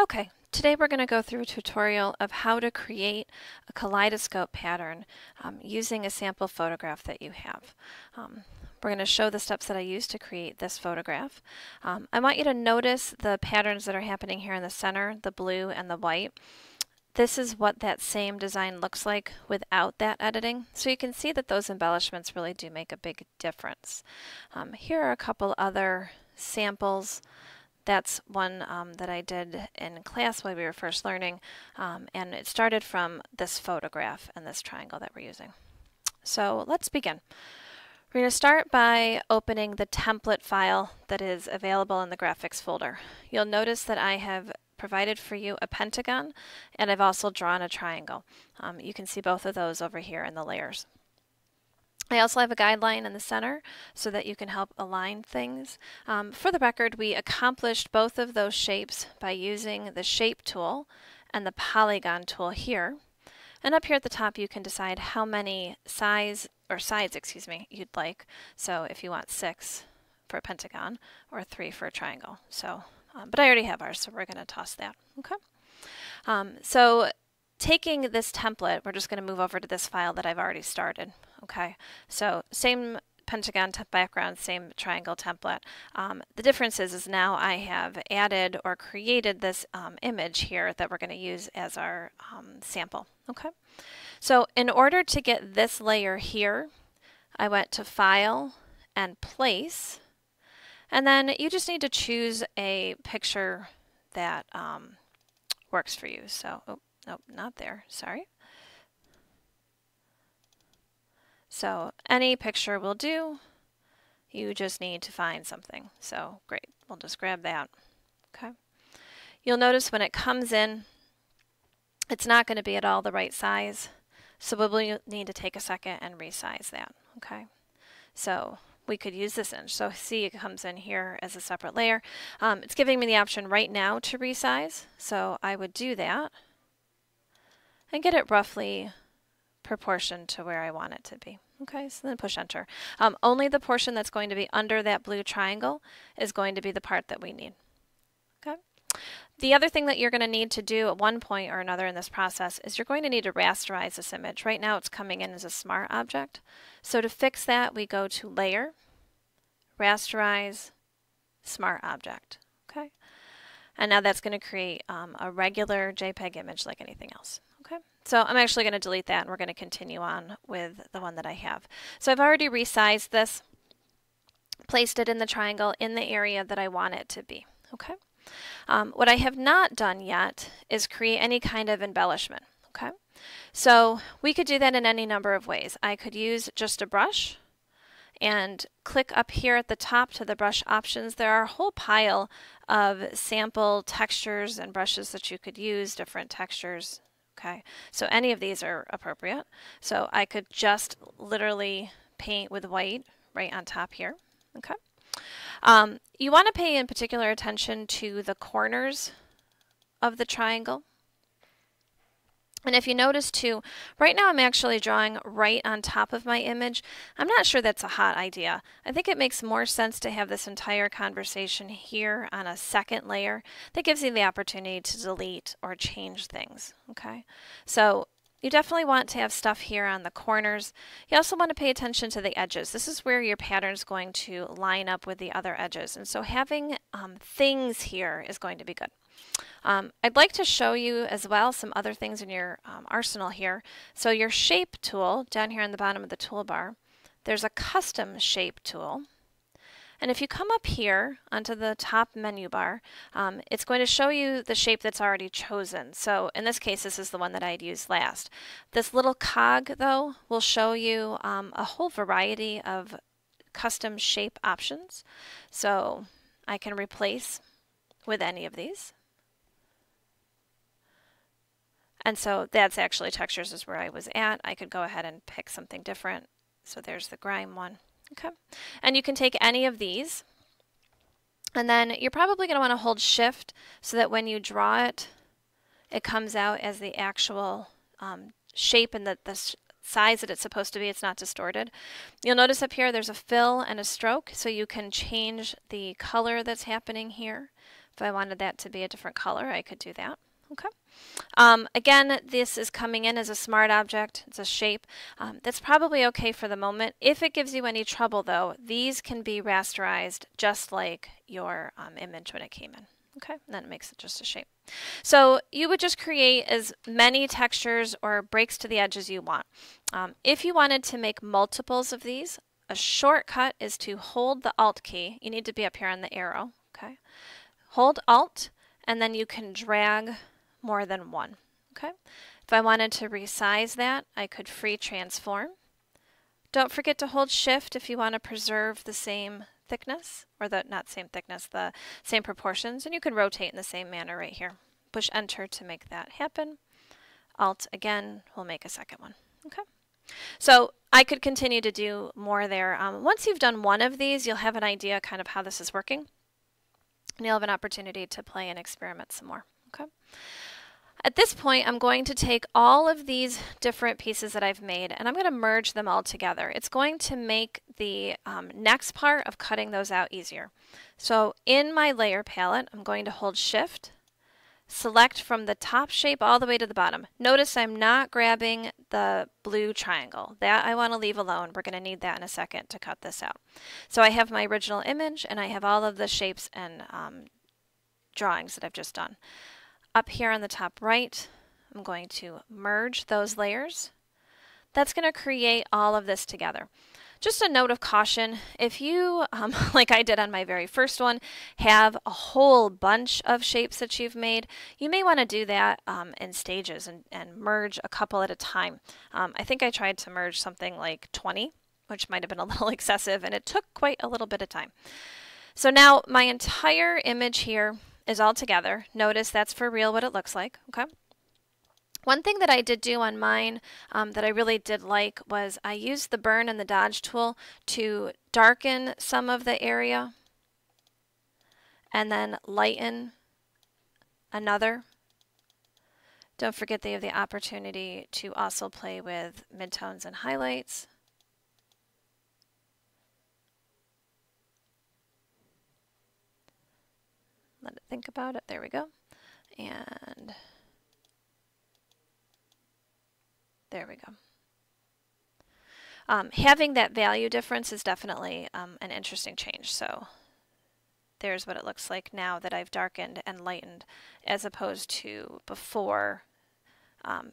Okay, today we're going to go through a tutorial of how to create a kaleidoscope pattern using a sample photograph that you have. We're going to show the steps that I used to create this photograph. I want you to notice the patterns that are happening here in the center, the blue and the white. This is what that same design looks like without that editing. So you can see that those embellishments really do make a big difference. Here are a couple other samples. That's one that I did in class while we were first learning, and it started from this photograph and this triangle that we're using. So let's begin. We're going to start by opening the template file that is available in the graphics folder. You'll notice that I have provided for you a pentagon, and I've also drawn a triangle. You can see both of those over here in the layers. I also have a guideline in the center so that you can help align things. For the record, we accomplished both of those shapes by using the shape tool and the polygon tool here. And up here at the top you can decide how many sides you'd like. So if you want 6 for a pentagon or 3 for a triangle. So, but I already have ours, so we're going to toss that. Okay. So taking this template, we're just going to move over to this file that I've already started. Okay, so same pentagon background, same triangle template. The difference is now I have added or created this image here that we're going to use as our sample. Okay, so in order to get this layer here, I went to File and Place, and then you just need to choose a picture that works for you. So, oh, nope, not there, sorry. So any picture will do. You just need to find something. So great, we'll just grab that. Okay. You'll notice when it comes in, it's not going to be at all the right size. So we'll need to take a second and resize that. Okay. So we could use this inch. So see, it comes in here as a separate layer. It's giving me the option right now to resize. So I would do that and get it roughly proportioned to where I want it to be. Okay, so then push enter. Only the portion that's going to be under that blue triangle is going to be the part that we need. Okay. The other thing that you're going to need to do at one point or another in this process is you're going to need to rasterize this image. Right now it's coming in as a smart object. So to fix that, we go to Layer, Rasterize, Smart Object. Okay. And now that's going to create a regular JPEG image like anything else. Okay. So I'm actually going to delete that and we're going to continue on with the one that I have. So I've already resized this, placed it in the triangle in the area that I want it to be. Okay. What I have not done yet is create any kind of embellishment. Okay. So we could do that in any number of ways. I could use just a brush and click up here at the top to the brush options. There are a whole pile of sample textures and brushes that you could use, different textures. Okay, so any of these are appropriate. So I could just literally paint with white right on top here. Okay. You want to pay in particular attention to the corners of the triangle. And if you notice too, right now I'm actually drawing right on top of my image. I'm not sure that's a hot idea. I think it makes more sense to have this entire conversation here on a second layer that gives you the opportunity to delete or change things. Okay, so you definitely want to have stuff here on the corners. You also want to pay attention to the edges. This is where your pattern is going to line up with the other edges. And so having things here is going to be good. I'd like to show you as well some other things in your arsenal here. So your shape tool down here on the bottom of the toolbar, there's a custom shape tool. And if you come up here onto the top menu bar, it's going to show you the shape that's already chosen. So in this case, this is the one that I had used last. This little cog, though, will show you a whole variety of custom shape options. So I can replace with any of these. And so that's actually textures is where I was at. I could go ahead and pick something different. So there's the grime one. Okay. And you can take any of these. And then you're probably going to want to hold shift so that when you draw it, it comes out as the actual shape and the size that it's supposed to be. It's not distorted. You'll notice up here there's a fill and a stroke. So you can change the color that's happening here If I wanted that to be a different color, I could do that. Okay. Again, this is coming in as a smart object. It's a shape. That's probably okay for the moment. If it gives you any trouble, though, these can be rasterized just like your image when it came in. Okay, and then it makes it just a shape. So you would just create as many textures or breaks to the edge as you want. If you wanted to make multiples of these, a shortcut is to hold the Alt key. You need to be up here on the arrow. Okay, hold Alt, and then you can drag more than one. Okay, if I wanted to resize that, I could free transform. Don't forget to hold Shift if you want to preserve the same thickness, or the not same thickness, the same proportions, and you can rotate in the same manner right here. Push Enter to make that happen. Alt again will make a second one. Okay, so I could continue to do more there. Once you've done one of these, you'll have an idea kind of how this is working, and you'll have an opportunity to play and experiment some more. Okay. At this point, I'm going to take all of these different pieces that I've made and I'm going to merge them all together. It's going to make the next part of cutting those out easier. So in my layer palette, I'm going to hold Shift, select from the top shape all the way to the bottom. Notice I'm not grabbing the blue triangle. That I want to leave alone. We're going to need that in a second to cut this out. So I have my original image and I have all of the shapes and drawings that I've just done. Up here on the top right, I'm going to merge those layers. That's going to create all of this together. Just a note of caution, if you, like I did on my very first one, have a whole bunch of shapes that you've made, you may want to do that in stages and merge a couple at a time. I think I tried to merge something like 20, which might have been a little excessive, and it took quite a little bit of time. So now my entire image here is all together. Notice that's for real what it looks like. Okay. One thing that I did do on mine that I really did like was I used the burn and the dodge tool to darken some of the area and then lighten another. Don't forget they have the opportunity to also play with midtones and highlights. Let it think about it. There we go. And there we go. Having that value difference is definitely an interesting change. So there's what it looks like now that I've darkened and lightened as opposed to before.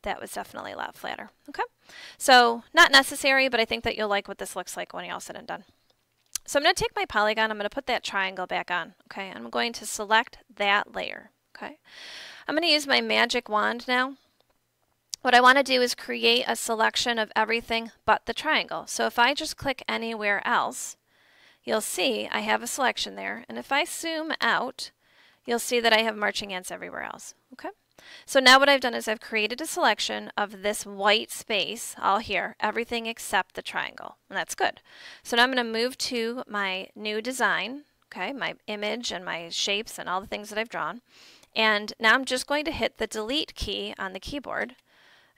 That was definitely a lot flatter. Okay, so not necessary, but I think that you'll like what this looks like when you're all said and done. So I'm going to take my polygon, I'm going to put that triangle back on, okay, and I'm going to select that layer, okay. I'm going to use my magic wand now. What I want to do is create a selection of everything but the triangle. So if I just click anywhere else, you'll see I have a selection there, and if I zoom out, you'll see that I have marching ants everywhere else, okay. So now what I've done is I've created a selection of this white space all here, everything except the triangle, and that's good. So now I'm going to move to my new design, okay, my image and my shapes and all the things that I've drawn, and now I'm just going to hit the delete key on the keyboard,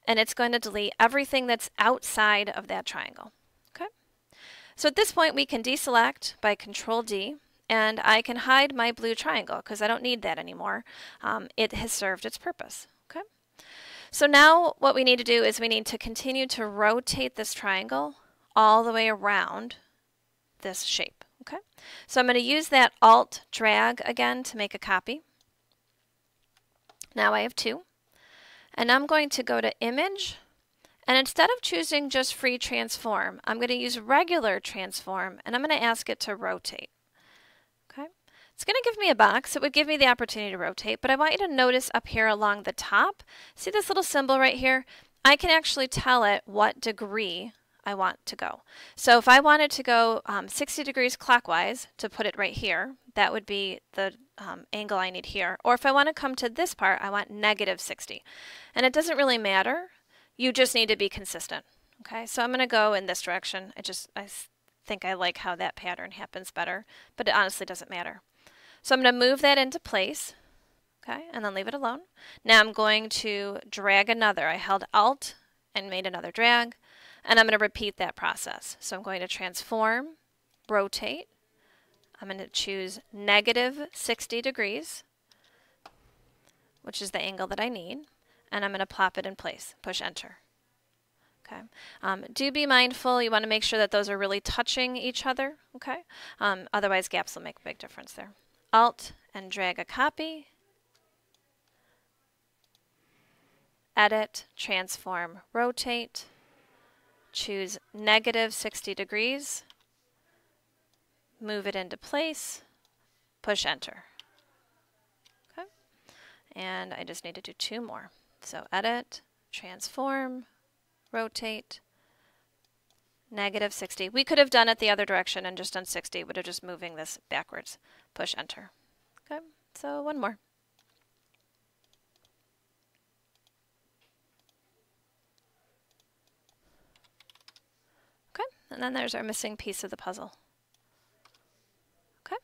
and it's going to delete everything that's outside of that triangle, okay. So at this point we can deselect by Control D, and I can hide my blue triangle because I don't need that anymore. It has served its purpose. Okay. So now what we need to do is we need to continue to rotate this triangle all the way around this shape. Okay. So I'm going to use that Alt drag again to make a copy. Now I have two. And I'm going to go to Image, and instead of choosing just Free Transform, I'm going to use Regular Transform, and I'm going to ask it to rotate. Okay, it's going to give me a box. It would give me the opportunity to rotate, but I want you to notice up here along the top, see this little symbol right here? I can actually tell it what degree I want to go. So if I wanted to go 60 degrees clockwise to put it right here, that would be the angle I need here. Or if I want to come to this part, I want -60. And it doesn't really matter. You just need to be consistent. Okay, so I'm going to go in this direction. I think I like how that pattern happens better, but it honestly doesn't matter. So I'm going to move that into place, okay, and then leave it alone. Now I'm going to drag another. I held Alt and made another drag, and I'm going to repeat that process. So I'm going to transform, rotate. I'm going to choose -60 degrees, which is the angle that I need, and I'm going to plop it in place. Push enter. Okay. Do be mindful. You want to make sure that those are really touching each other. Okay. Otherwise, gaps will make a big difference there. Alt and drag a copy. Edit, transform, rotate. Choose -60 degrees. Move it into place. Push enter. Okay. And I just need to do 2 more. So edit, transform, rotate, -60. We could have done it the other direction and just done 60. Would have just moving this backwards. Push enter. Okay, so 1 more. Okay, and then there's our missing piece of the puzzle. Okay,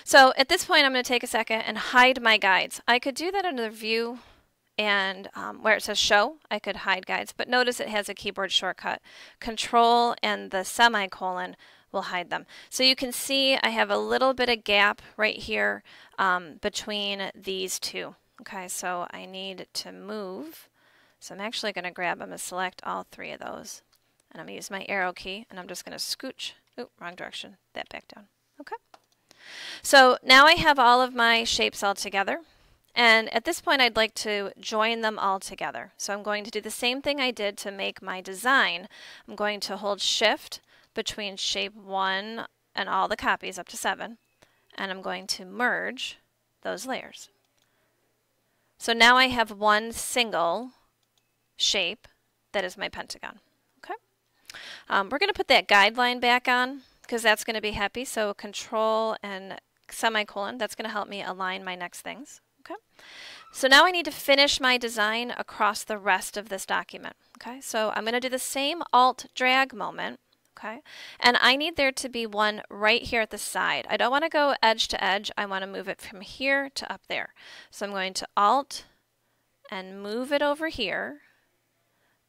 so at this point I'm going to take a second and hide my guides. I could do that under the view and where it says show, I could hide guides, but notice it has a keyboard shortcut. Control and the semicolon will hide them. So you can see I have a little bit of gap right here between these two. Okay, so I need to move. So I'm actually going to grab them and select all 3 of those. And I'm going to use my arrow key and I'm just going to scooch, wrong direction, that back down. Okay. So now I have all of my shapes all together. And at this point, I'd like to join them all together. So I'm going to do the same thing I did to make my design. I'm going to hold shift between shape 1 and all the copies up to 7. And I'm going to merge those layers. So now I have one single shape that is my pentagon. Okay. We're going to put that guideline back on because that's going to be happy. So control and semicolon, that's going to help me align my next things. Okay, so now I need to finish my design across the rest of this document. Okay, so I'm going to do the same Alt drag moment. Okay, and I need there to be one right here at the side. I don't want to go edge to edge. I want to move it from here to up there. So I'm going to Alt and move it over here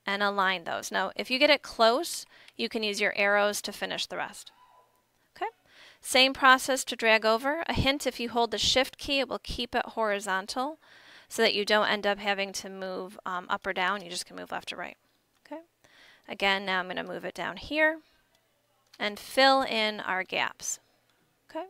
and align those. Now, if you get it close, you can use your arrows to finish the rest. Same process to drag over. A hint, if you hold the shift key, it will keep it horizontal so that you don't end up having to move up or down. You just can move left or right. Okay. Again, now I'm going to move it down here and fill in our gaps. Okay.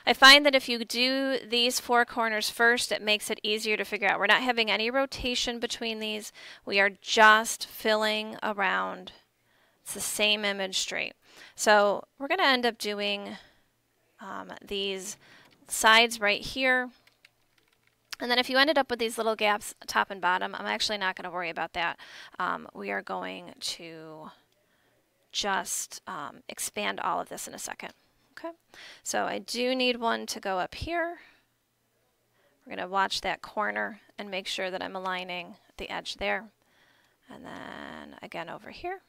I find that if you do these 4 corners first, it makes it easier to figure out. We're not having any rotation between these. We are just filling around. It's the same image straight. So we're going to end up doing these sides right here. And then if you ended up with these little gaps top and bottom, I'm actually not going to worry about that. We are going to just expand all of this in a second. Okay, so I do need one to go up here. We're going to watch that corner and make sure that I'm aligning the edge there. And then again over here.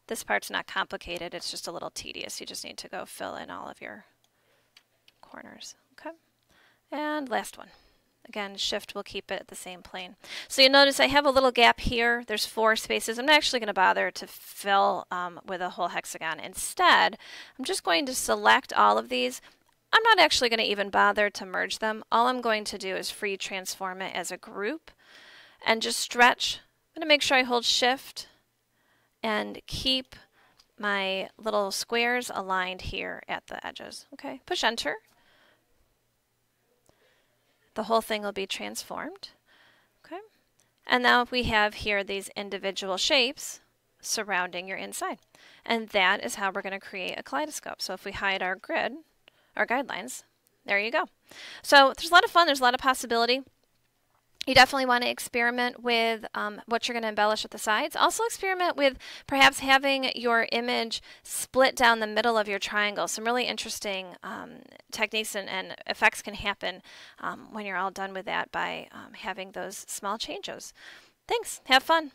This part's not complicated, it's just a little tedious. You just need to go fill in all of your corners. Okay, and last one. Again, shift will keep it at the same plane. So you'll notice I have a little gap here. There's 4 spaces. I'm not actually going to bother to fill with a whole hexagon. Instead, I'm just going to select all of these. I'm not actually going to even bother to merge them. All I'm going to do is free transform it as a group and just stretch. I'm going to make sure I hold shift and keep my little squares aligned here at the edges. Okay, push enter. The whole thing will be transformed. Okay, and now we have here these individual shapes surrounding your inside. And that is how we're going to create a kaleidoscope. So if we hide our grid, our guidelines, there you go. So there's a lot of fun, there's a lot of possibility. You definitely want to experiment with what you're going to embellish at the sides. Also experiment with perhaps having your image split down the middle of your triangle. Some really interesting techniques and effects can happen when you're all done with that by having those small changes. Thanks. Have fun.